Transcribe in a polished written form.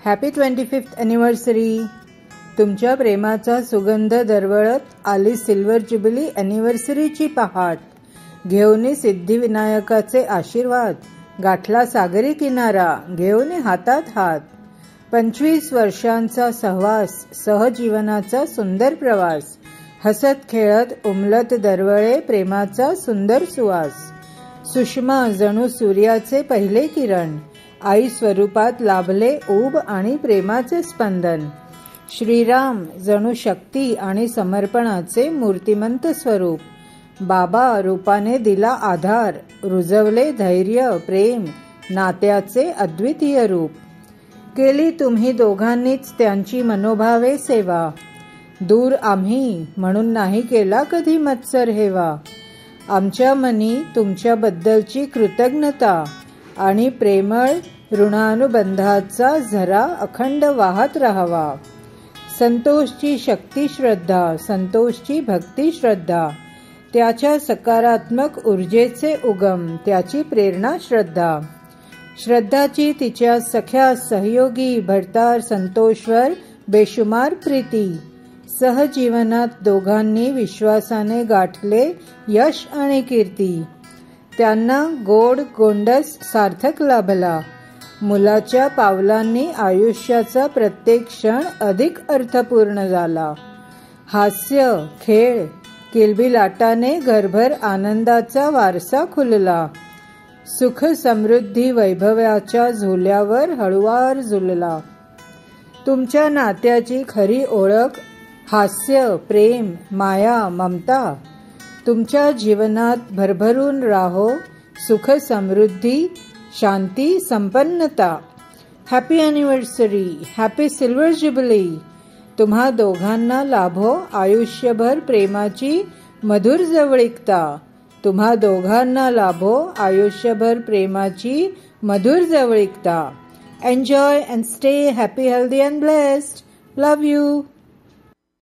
Happy 25th anniversary. तुमच्या प्रेमाचा सुगंध दरवळत आली सिल्वर जुबिली ॲनिव्हर्सरीची पहाट. घेऊन सिद्धिविनायकाचे आशीर्वाद, गाठला सागरी किनारा, घेऊन हातात हात. 25 वर्षांचा सहवास, सहजीवनाचा सुंदर प्रवास, हसत खेळत उमलत दरवळे प्रेमाचा सुंदर सुवास. सुषमा जणू सूर्याचे पहिले किरण, आई स्वरूपात लाभले ऊब आणि प्रेमाचे स्पंदन. श्रीराम जणू शक्ती आणि समर्पणाचे मूर्तिमंत स्वरूप. बाबा रूपाने दिला आधार, रुजवले धैर्य प्रेम नात्याचे अद्वितीय रूप. केली तुम्ही दोघांनीच त्यांची मनोभावे सेवा, दूर आम्ही म्हणून नाही केला कधी मत्सर हेवा. आमच्या मनी तुमच्याबद्दलची कृतज्ञता आणि प्रेमळ ऋणानुबंधाचा झरा अखंड वाहत राहावा. संतोषची शक्ती श्रद्धा, संतोषची भक्ती श्रद्धा, त्याच्या सकारात्मक ऊर्जेचे उगम, त्याची प्रेरणा श्रद्धा. श्रद्धाची तिच्या सख्या सहयोगी भरतार संतोषवर बेशुमार प्रीती. सहजीवनात दोघांनी विश्वासाने गाठले यश आणि कीर्ती. त्यांना गोड गोंडस सार्थक लाभला. मुलाच्या पावलांनी आयुष्याचा प्रत्येक क्षण अधिक अर्थपूर्ण झाला. हास्य खेळ किलबिलाटाने घरभर आनंदाचा वारसा खुलला. सुख समृद्धी वैभवाच्या झुल्यावर हळुवार झुलला. तुमच्या नात्याची खरी ओळख हास्य प्रेम माया ममता. तुमच्या जीवनात भरभरून राहो सुख समृद्धी शांती संपन्नता. Happy anniversary, happy silver jubilee. तुम्हा दोघांना लाभो आयुष्यभर प्रेमाची मधुर जवळीकता. तुम्हा दोघांना लाभो आयुष्यभर प्रेमाची मधुर जवळीकता. Enjoy and stay happy healthy and blessed. Love you.